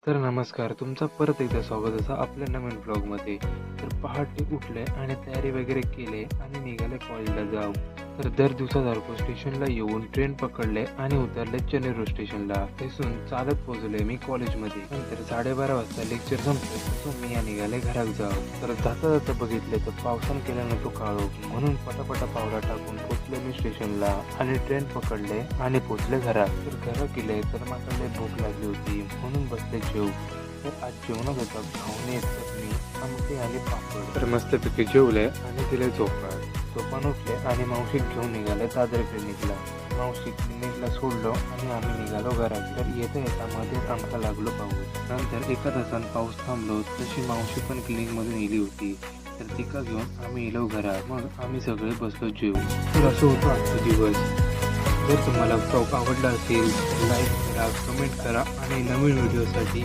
तर नमस्कार, तुमचं परत एकदा स्वागत असं आपल्या नवीन ब्लॉगमध्ये. तर पहाटे उठले आणि तयारी वगैरे केले आणि निघाले कॉलेजला जाऊ. तर दर दिवसासारखं स्टेशनला येऊन ट्रेन पकडले आणि उतरले चेन्नई स्टेशनला. तिथून चालत पोहोचले मी कॉलेजमध्ये. नंतर 12:30 वाजता लेक्चर संपले तसं मी निघाले घरात जाऊ. तर जाता जाता बघितले तर पावसानं केला नव्हतो काळोख, म्हणून पटापटा पावला टाकून पोहोचले मी स्टेशनला आणि ट्रेन पकडले आणि पोहोचले घरात. तर घरात गेले तर मला लय भूक लागली होती, म्हणून बसले जेवू. तर आज जेवणात होता घावणे, चटणी, आमटी आणि पापड. तर मस्तपैकी जेवले आणि दिले झोपान उठले आणि मावशीक घेऊन निघाले दादर क्लिनिकला. मावशी क्लिनिकला सोडलो आणि आम्ही निघालो घरात. तर येता येता मध्येच आमका लागलो पाऊस. नंतर एका तासानं पाऊस थांबलो तशी मावशी पण क्लिनिकमधून येली होती. तर तिका घेऊन आम्ही येलो घरात. मग आम्ही सगळे बसलो जेवू. तर असं होतं आजचा दिवस. जर तुम्हाला ब्लॉग आवडला असेल तर लाईक करा, कमेंट करा आणि नवीन व्हिडिओसाठी